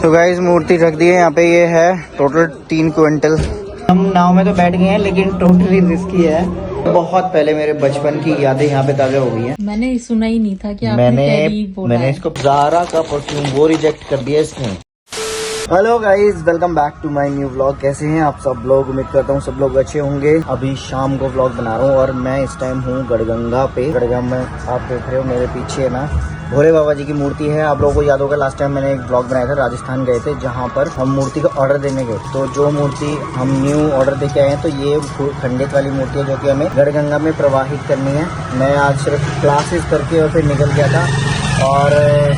तो गाइस मूर्ति रख दी है यहाँ पे। ये है टोटल 3 क्विंटल। हम नाव में तो बैठ गए हैं लेकिन टोटली रिस्की है। बहुत पहले मेरे बचपन की यादें यहाँ पे ताजा हो गई हैं। मैंने सुना ही नहीं था कि आपने टेडी बोला मैंने है। इसको ज़ारा का परफ्यूम वो रिजेक्ट कर दिया इसने। Hello guys, welcome back to my new vlog. कैसे हैं आप सब लोग? उम्मीद करता हूँ सब लोग अच्छे होंगे। अभी शाम को व्लॉग बना रहा हूँ और मैं इस टाइम हूँ गढ़गंगा पे। गढ़गंगा में आप देख रहे हो मेरे पीछे ना भोले बाबा जी की मूर्ति है। आप लोगों को याद होगा लास्ट टाइम मैंने एक ब्लॉग बनाया था, राजस्थान गए थे जहाँ पर हम मूर्ति का ऑर्डर देने गए। तो जो मूर्ति हम न्यू ऑर्डर दे के आए हैं तो ये खंडित वाली मूर्ति है जो कि हमें गढ़गंगा में प्रवाहित करनी है। मैं आज सिर्फ क्लासेस करके और फिर निकल गया था और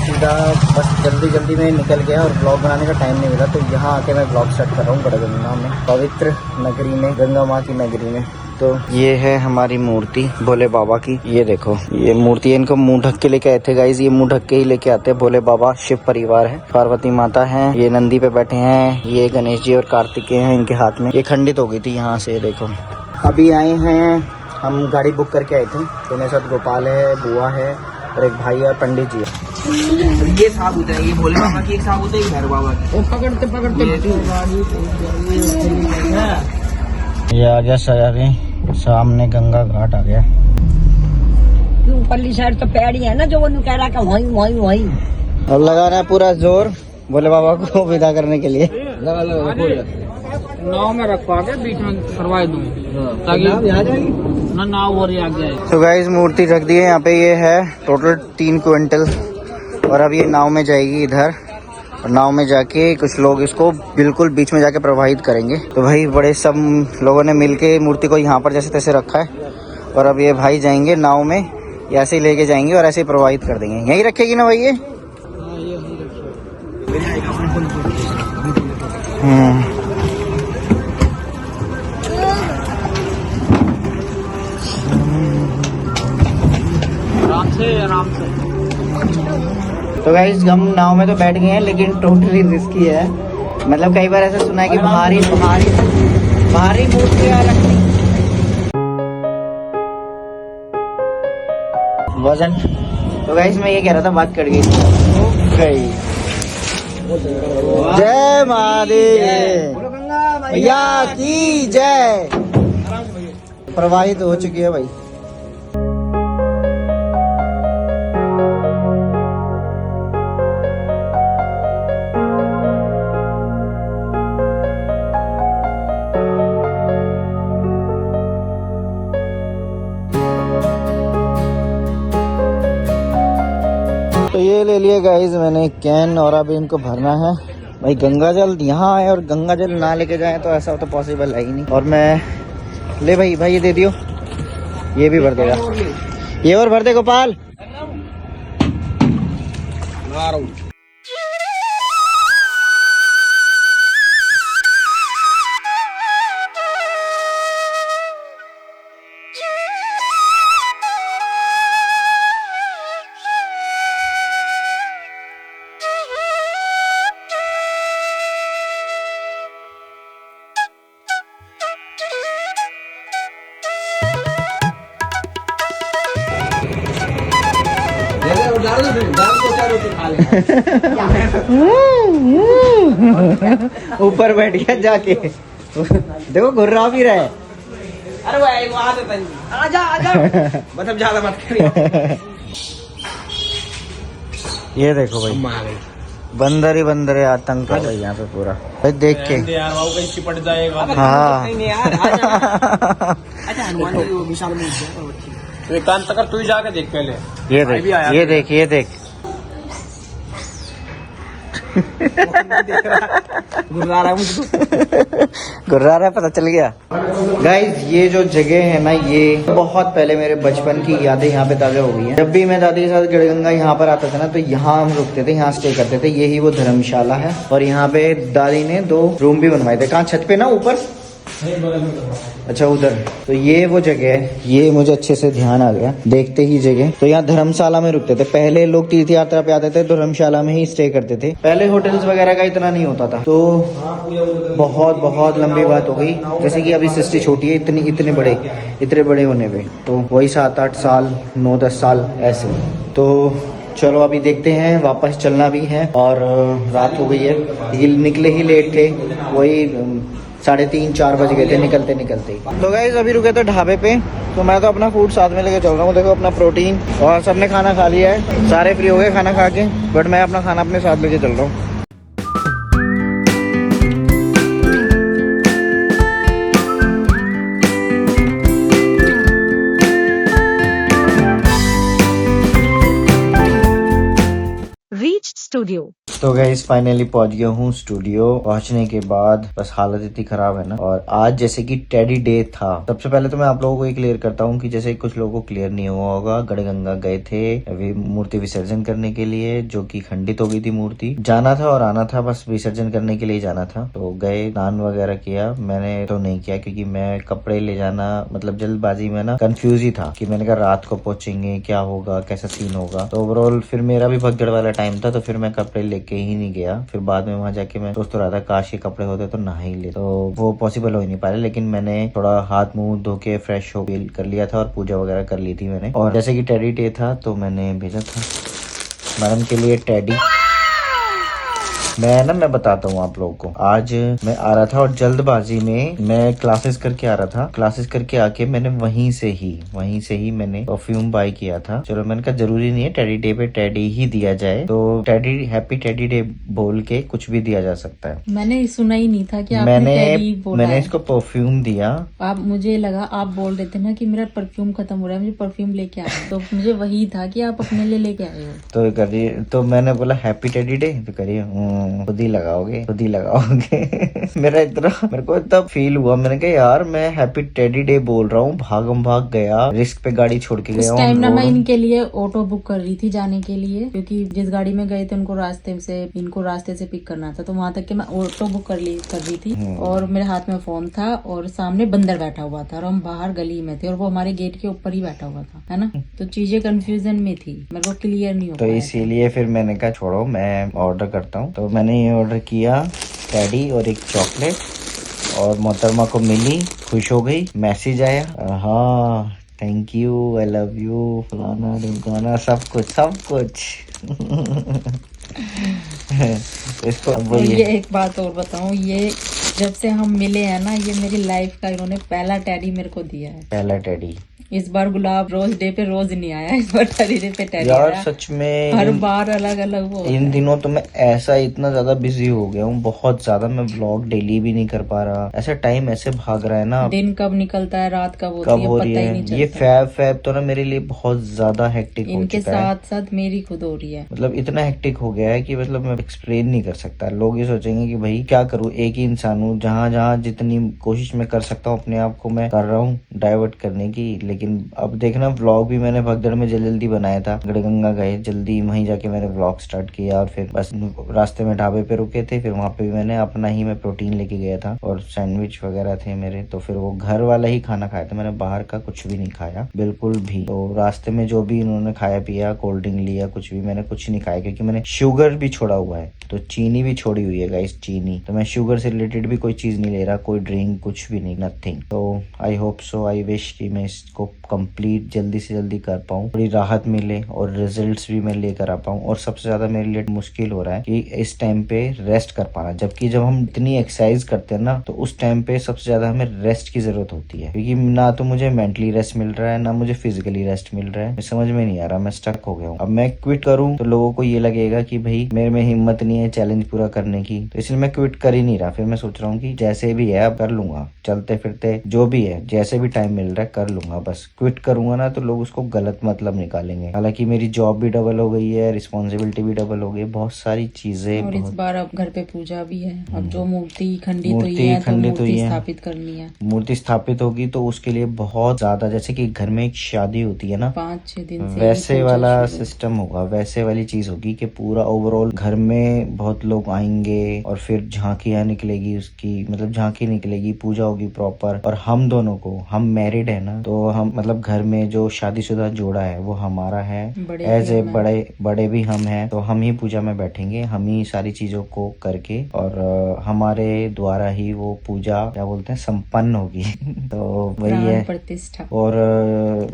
सीधा बस जल्दी में निकल गया और ब्लॉग बनाने का टाइम नहीं मिला। तो यहाँ आके मैं ब्लॉग स्टार्ट कर रहा हूँ गढ़गंगा में, पवित्र नगरी में, गंगा माँ की नगरी में। तो ये है हमारी मूर्ति भोले बाबा की। ये देखो ये मूर्ति है, इनको मुंह ढक के लेके आए थे गाइज। ये मुंह ढक के ही लेके आते हैं। भोले बाबा शिव परिवार है, पार्वती माता है, ये नंदी पे बैठे हैं, ये गणेश जी और कार्तिकेय हैं इनके हाथ में। ये खंडित हो गई थी यहाँ से। देखो अभी आए हैं, हम गाड़ी बुक करके आए थे। तो मेरे साथ गोपाल है, बुआ है और एक भाई है, पंडित जी है। ये साबुत है, ये भोले बाबा की एक साबुत है, घर बाबा की। पकड़ते ये आ गया सयारी, सामने गंगा घाट आ गया। ऊपरली साइड तो पैड़ ही है ना, जो वो कह रहा है वहीं। और लगा रहा है पूरा जोर भोले बाबा को विदा करने के लिए। नाव में रखवा के बीच में करवा दूँ ताकि ना नाव और आ जाए। तो गाइस मूर्ति रख दी है यहाँ पे। ये है टोटल 3 क्विंटल और अब ये नाव में जाएगी इधर। और नाव में जाके कुछ लोग इसको बिल्कुल बीच में जाके प्रवाहित करेंगे। तो भाई बड़े सब लोगों ने मिलके मूर्ति को यहाँ पर जैसे तैसे रखा है और अब ये भाई जाएंगे नाव में, ऐसे ही लेके जाएंगे और ऐसे ही प्रवाहित कर देंगे। यहीं रखेगी ना भाई ये? आराम से। तो गाइस हम नाव में तो बैठ गए हैं लेकिन टोटली रिस्की है। मतलब कई बार ऐसा सुना है कि भारी मूर्तियां रखनी वजन। तो गाइस मैं ये कह रहा था, बात कट गई। जय महादेव भैया की जय। प्रवाहित हो चुकी है भाई। तो ये ले लिया गाइज मैंने कैन और अब इनको भरना है। भाई गंगा जल यहाँ आए और गंगा जल ना लेके जाए तो ऐसा तो पॉसिबल है ही नहीं। और मैं ले भाई ये दे दियो, ये भी भर देगा। ये और भर दे गोपाल। ऊपर बैठ गया जाके। देखो घुर्रा भी रहा है। अरे वो आजा मतलब ज्यादा मत करिए। ये देखो भाई बंदर ही बंदर है, आतंक है भाई यहाँ पे पूरा। भाई देख के यार वो कहीं चिपट जाएगा। हाँ अच्छा हनुमान जी वो विशाल में तो एक काम कर, तू ही जाके देख पहले। ये देख गुर्रा रहा है मुझको। गुर्रा रहा है, पता चल गया। गाइज ये जो जगह है ना, ये बहुत पहले मेरे बचपन की यादें यहाँ पे ताजा हो गई हैं। जब भी मैं दादी के साथ गढ़गंगा यहाँ पर आता था ना तो यहाँ हम रुकते थे, यहाँ स्टे करते थे। यही वो धर्मशाला है और यहाँ पे दादी ने 2 रूम भी बनवाए थे। कहाँ? छत पे ना, ऊपर। अच्छा उधर। तो ये वो जगह है, ये मुझे अच्छे से ध्यान आ गया देखते ही जगह। तो यहाँ धर्मशाला में रुकते थे पहले लोग। तीर्थ यात्रा पे आते थे तो धर्मशाला में ही स्टे करते थे। पहले होटल्स वगैरह का इतना नहीं होता था। तो बहुत लंबी बात हो गई। जैसे कि अभी सृष्टि छोटी है इतने बड़े होने पे, तो वही 7-8 साल 9-10 साल ऐसे। तो चलो अभी देखते हैं, वापस चलना भी है और रात हो गई है। ये निकले ही लेट थे, वही 3:30-4 बज गए थे निकलते निकलते। तो गाइस अभी रुके थे ढाबे पे, तो मैं तो अपना फूड साथ में लेके चल रहा हूँ। देखो अपना प्रोटीन, और सबने खाना खा लिया है, सारे फ्री हो गए खाना खा के, बट मैं अपना खाना अपने साथ लेके चल रहा हूँ। स्टूडियो। तो गाइस फाइनली पहुंच गया हूँ स्टूडियो। पहुंचने के बाद बस हालत इतनी खराब है ना, और आज जैसे कि टेडी डे था। सबसे पहले तो मैं आप लोगों को ये क्लियर करता हूँ कि जैसे कुछ लोगों को क्लियर नहीं हुआ होगा, गढ़गंगा गए थे मूर्ति विसर्जन करने के लिए, जो कि खंडित हो गई थी मूर्ति। जाना था और आना था, बस विसर्जन करने के लिए जाना था। तो गए, स्नान वगैरह किया। मैंने तो नहीं किया क्योंकि मैं कपड़े ले जाना, मतलब जल्दबाजी में ना कंफ्यूज ही था कि मैंने कहा रात को पहुंचेंगे, क्या होगा, कैसा सीन होगा। तो ओवरऑल फिर मेरा भी भगदड़ वाला टाइम था, तो फिर मैं कपड़े लेके ही नहीं गया। फिर बाद में वहां जाके मैं सोच तो रहा था काश के कपड़े होते तो नहा ही ले, तो वो पॉसिबल हो ही नहीं पाया। लेकिन मैंने थोड़ा हाथ मुंह धो के फ्रेश हो कर लिया था और पूजा वगैरह कर ली थी मैंने। और जैसे कि टेडी डे था तो मैंने भेजा था मैडम के लिए टेडी। मैं बताता हूँ आप लोगों को। आज मैं आ रहा था और जल्दबाजी में मैं क्लासेस करके आ रहा था। क्लासेस करके आके मैंने वहीं से ही मैंने परफ्यूम बाय किया था। चलो मैंने कहा जरूरी नहीं है टेडी डे पे टेडी ही दिया जाए, तो टेडी हैप्पी टेडी डे बोल के कुछ भी दिया जा सकता है। मैंने सुना ही नहीं था कि आपने टेडी बोला मैंने है। इसको परफ्यूम दिया। आप, मुझे लगा आप बोल रहे थे ना कि मेरा परफ्यूम खत्म हो रहा है, मुझे परफ्यूम लेके आया, तो मुझे वही था कि आप अपने लिए लेके आए हो। तो करिए, तो मैंने बोला हैप्पी टेडी डे, तो करिए खुद ही लगाओगे मेरे को इतना फील हुआ। मैंने कहा यार मैं हैप्पी टेडी डे बोल रहा हूँ, भागम भाग गया, रिस्क पे गाड़ी छोड़ के गया। उस टाइम ना मैं इनके लिए ऑटो बुक कर रही थी जाने के लिए, क्योंकि जिस गाड़ी में गए थे इनको रास्ते से पिक करना था, तो वहां तक के मैं ऑटो बुक कर रही थी। और मेरे हाथ में फोन था और सामने बंदर बैठा हुआ था और हम बाहर गली में थे और वो हमारे गेट के ऊपर ही बैठा हुआ था, है ना। तो चीजें कंफ्यूजन में थी, मेरे को क्लियर नहीं हो तो इसीलिए फिर मैंने कहा छोड़ो मैं ऑर्डर करता हूँ। तो मैंने ये ऑर्डर किया, टेडी और एक चॉकलेट, और मोहतरमा को मिली, खुश हो गई। मैसेज आया, हाँ thank you, I love you, फलाना ढिमकाना, सब कुछ इसको तो ये एक बात और बताऊं, ये जब से हम मिले हैं ना, ये मेरी लाइफ का इन्होंने पहला टेडी मेरे को दिया है। पहला टेडी। इस बार गुलाब रोज डे पे रोज नहीं आया, इस बार टेडी डे पे टेडी यार आया। सच में हर बार अलग अलग वो इन दिनों तो मैं ऐसा इतना ज्यादा बिजी हो गया हूँ, बहुत ज्यादा। मैं व्लॉग डेली भी नहीं कर पा रहा, ऐसा टाइम ऐसे भाग रहा है ना, दिन कब निकलता है रात कब होती है हो पता रही ही है। नहीं चलता। ये फैब तो ना मेरे लिए बहुत ज्यादा हेक्टिक हो इनके चुका है। साथ साथ मेरी खुद हो रही है, मतलब इतना हेक्टिक हो गया है कि मतलब मैं एक्सप्लेन नहीं कर सकता। लोग ये सोचेंगे कि भाई क्या करूँ, एक ही इंसान हूँ, जहाँ जितनी कोशिश मैं कर सकता हूँ अपने आप को मैं कर रहा हूँ डाइवर्ट करने की। लेकिन अब देखना, व्लॉग भी मैंने भगदड़ में जल्दी बनाया था। गढ़गंगा गए जल्दी, वहीं जाके मैंने व्लॉग स्टार्ट किया, और फिर बस रास्ते में ढाबे पे रुके थे, फिर वहां पे भी मैंने अपना ही मैं प्रोटीन लेके गया था और सैंडविच वगैरह थे मेरे। तो फिर वो घर वाला ही खाना खाया था, मैंने बाहर का कुछ भी नहीं खाया बिल्कुल भी। तो रास्ते में जो भी इन्होंने खाया पिया, कोल्ड ड्रिंक लिया, कुछ भी, मैंने कुछ नहीं खाया क्योंकि मैंने शुगर भी छोड़ा हुआ है, तो चीनी भी छोड़ी हुई है गाइस, चीनी। तो मैं शुगर से रिलेटेड भी कोई चीज नहीं ले रहा, कोई ड्रिंक कुछ भी नहीं, नथिंग। तो I hope so, I wish कि मैं इसको कंप्लीट जल्दी से जल्दी कर पाऊँ, थोड़ी राहत मिले और रिजल्ट्स भी मैं लेकर आ पाऊँ। और सबसे ज्यादा मेरे लिए मुश्किल हो रहा है कि इस टाइम पे रेस्ट कर पाना, जबकि जब हम इतनी एक्सरसाइज करते हैं ना, तो उस टाइम पे सबसे ज्यादा हमें रेस्ट की जरूरत होती है, क्योंकि ना तो मुझे मेंटली रेस्ट मिल रहा है, ना मुझे फिजिकली रेस्ट मिल रहा है। समझ में नहीं आ रहा, मैं स्टक हो गया हूँ। अब मैं क्विट करूँ तो लोगों को ये लगेगा कि भाई मेरे में हिम्मत नहीं है चैलेंज पूरा करने की, तो इसलिए मैं क्विट कर ही नहीं रहा। फिर मैं सोच रहा हूँ कि जैसे भी है अब कर लूंगा, चलते फिरते जो भी है, जैसे भी टाइम मिल रहा है कर लूंगा। बस क्विट करूंगा ना तो लोग उसको गलत मतलब निकालेंगे। हालांकि मेरी जॉब भी डबल हो गई है, रिस्पॉन्सिबिलिटी भी डबल हो गई, बहुत सारी चीजें। और इस बार अब घर पे पूजा भी है, अब जो मूर्ति खंडित हुई है तो मूर्ति स्थापित करनी है। मूर्ति स्थापित होगी तो उसके लिए बहुत ज्यादा, जैसे कि घर में एक शादी होती है ना, 5-6 दिन से वैसे वाला सिस्टम होगा, वैसे वाली चीज होगी कि पूरा ओवरऑल घर में बहुत लोग आएंगे और फिर झांकियाँ निकलेगी उसकी, मतलब झांकी निकलेगी, पूजा होगी प्रॉपर। और हम दोनों को, हम मैरिड है ना, तो हम मतलब घर में जो शादीशुदा जोड़ा है वो हमारा है, बड़े एज भी ए हम हैं। बड़े भी हम हैं, तो हम ही पूजा में बैठेंगे, हम ही सारी चीजों को करके, और हमारे द्वारा ही वो पूजा क्या बोलते हैं संपन्न होगी। तो वही प्राण है। प्रतिष्ठा। और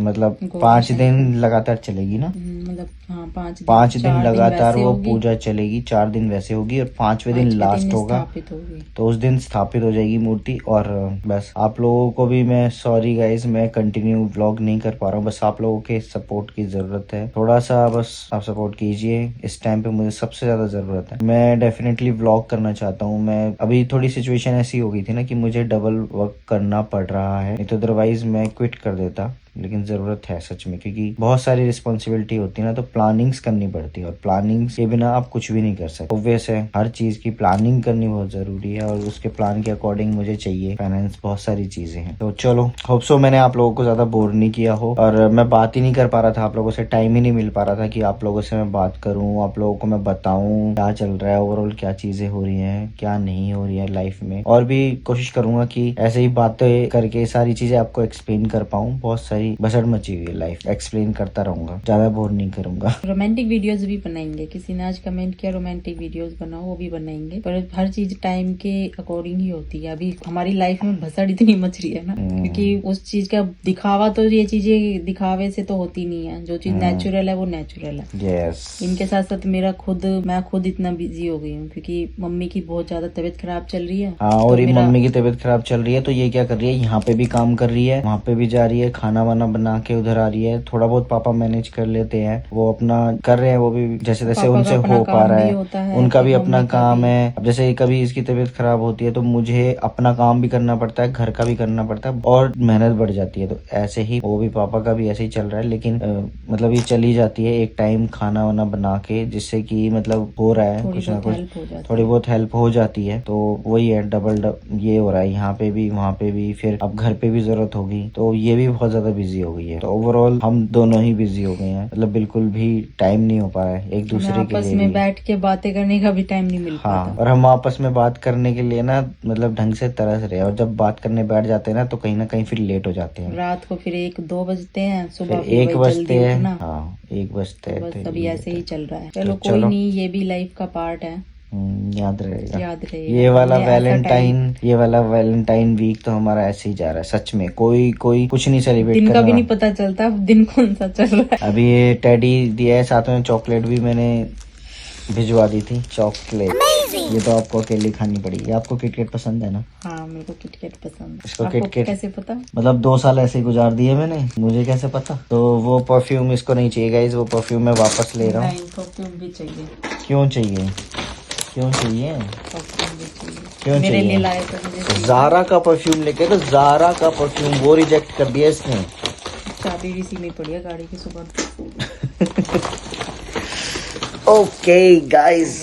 मतलब गोवर्धन 5 दिन लगातार चलेगी ना, मतलब हाँ 5 दिन 4 लगातार वैसे वो होगी, पूजा चलेगी, 4 दिन वैसे होगी, और 5वें दिन 5वें लास्ट दिन होगा, स्थापित होगी। तो उस दिन स्थापित हो जाएगी मूर्ति। और बस आप लोगों को भी मैं सॉरी गाइस, मैं कंटिन्यू व्लॉग नहीं कर पा रहा हूँ, बस आप लोगों के सपोर्ट की जरूरत है, थोड़ा सा बस आप सपोर्ट कीजिए, इस टाइम पे मुझे सबसे ज्यादा जरूरत है। मैं डेफिनेटली व्लॉग करना चाहता हूँ, मैं अभी थोड़ी सिचुएशन ऐसी हो गई थी ना कि मुझे डबल वर्क करना पड़ रहा है, नहीं तो अदरवाइज मैं क्विट कर देता, लेकिन जरूरत है सच में, क्योंकि बहुत सारी रिस्पॉन्सिबिलिटी होती है ना, तो प्लानिंग्स करनी पड़ती है, और प्लानिंग्स के बिना आप कुछ भी नहीं कर सकते। ऑब्वियस है, हर चीज की प्लानिंग करनी बहुत जरूरी है, और उसके प्लान के अकॉर्डिंग मुझे चाहिए फाइनेंस, बहुत सारी चीजें हैं। तो चलो, होप सो मैंने आप लोगों को ज्यादा बोर नहीं किया हो, और मैं बात ही नहीं कर पा रहा था आप लोगों से, टाइम ही नहीं मिल पा रहा था कि आप लोगों से मैं बात करूं, आप लोगों को मैं बताऊं क्या चल रहा है ओवरऑल, क्या चीजें हो रही हैं, क्या नहीं हो रही है लाइफ में, और भी कोशिश करूंगा कि ऐसे ही बातें करके सारी चीजें आपको एक्सप्लेन कर पाऊं। बहुत सारी बसड़ मची हुई है लाइफ, एक्सप्लेन करता रहूंगा, ज्यादा बोर नहीं करूंगा। रोमांटिक वीडियोस भी बनाएंगे, किसी ने आज कमेंट किया रोमांटिक वीडियोस बनाओ, वो भी बनाएंगे, पर हर चीज टाइम के अकॉर्डिंग ही होती है। अभी हमारी लाइफ में भसड़ इतनी मच रही है ना, क्योंकि उस चीज का दिखावा, तो ये चीजें दिखावे से तो होती नहीं है, जो चीज नेचुरल है वो नेचुरल है। यस। इनके साथ साथ मैं खुद इतना बिजी हो गई हूँ, क्योंकि मम्मी की बहुत ज्यादा तबीयत खराब चल रही है। हाँ, और ये मम्मी की तबीयत खराब चल रही है, तो ये क्या कर रही है, यहाँ पे भी काम कर रही है, वहाँ पे भी जा रही है, खाना वाना बना के उधर आ रही है, थोड़ा बहुत पापा मैनेज कर लेते हैं, वो अपना कर रहे हैं, वो भी जैसे तैसे उनसे हो पा रहा है, उनका भी अपना काम है। अब जैसे कभी इसकी तबीयत खराब होती है तो मुझे अपना काम भी करना पड़ता है, घर का भी करना पड़ता है, और मेहनत बढ़ जाती है, तो ऐसे ही वो भी पापा का भी ऐसे ही चल रहा है। लेकिन मतलब ये चली जाती है एक टाइम खाना वाना बना के, जिससे कि मतलब हो रहा है कुछ ना कुछ, थोड़ी बहुत हेल्प हो जाती है। तो वही है, डबल ये हो रहा है, यहाँ पे भी वहाँ पे भी, फिर अब घर पे भी जरूरत होगी, तो ये भी बहुत ज्यादा बिजी हो गई है। तो ओवरऑल हम दोनों ही बिजी हो गए हैं, मतलब बिल्कुल भी टाइम नहीं हो पा रहा है एक दूसरे के आपस लिए में भी। बैठ के बातें करने का भी टाइम नहीं मिल हाँ, पाता। और हम आपस में बात करने के लिए ना मतलब ढंग से तरस रहे हैं, और जब बात करने बैठ जाते हैं ना तो कहीं ना कहीं फिर लेट हो जाते हैं, रात को फिर 1-2 बजते हैं, सुबह फिर 1 वही बजते जल्दी हैं। उठना। हाँ, 1 बजते हैं, बस तो अभी ये ऐसे ही होता चल रहा है। तो चलो कोई नहीं, ये भी लाइफ का पार्ट है, याद रहेगा। याद रहेगा। ये वाला ये वैलेंटाइन वीक तो हमारा ऐसे ही जा रहा है सच में, कोई कुछ नहीं सेलिब्रेट दिन कर का रहा। भी नहीं पता चलता दिन कौन सा चल रहा है। अभी ये टेडी दिया है, साथ में चॉकलेट भी मैंने भिजवा दी थी, चॉकलेट। ये तो आपको अकेले खानी पड़ेगी, आपको किटकैट पसंद है ना? हाँ, मेरे को किटकैट पसंद है। इसको आपको किटकैट कैसे पता? मतलब 2 साल ऐसे ही गुजार दिए मैंने, मुझे कैसे पता। तो वो परफ्यूम इसको नहीं चाहिए गाइस, वो परफ्यूम मैं वापस ले रहा हूँ। नहीं, परफ्यूम भी चाहिए। क्यों चाहिए? परफ्यूम भी चाहिए। क्यों मेरे लिए चाहिए? लाए तो मुझे चाहिए। जारा का परफ्यूम लेके, तो जारा का परफ्यूम वो रिजेक्ट कर दिया इसने। चाबी भी सीनी पड़ी है गाड़ी की सुबह। ओके गाइस,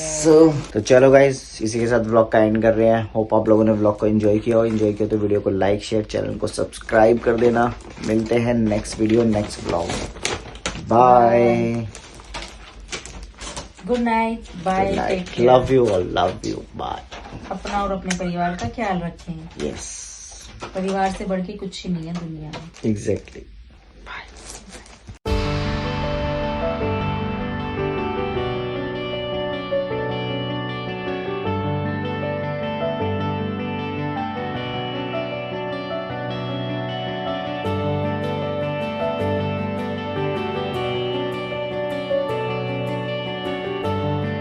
तो चलो गाइस, इसी के साथ व्लॉग का एंड कर रहे हैं। होप आप लोगों ने व्लॉग को एंजॉय किया हो। एंजॉय किया तो वीडियो को लाइक शेयर, चैनल को सब्सक्राइब कर देना। मिलते हैं नेक्स्ट वीडियो, नेक्स्ट व्लॉग में। Bye, good night, bye, love you all, love you, bye. अपना और अपने परिवार का ख्याल रखें। यस, परिवार से बढ़ के कुछ ही नहीं है दुनिया में। एग्जैक्टली।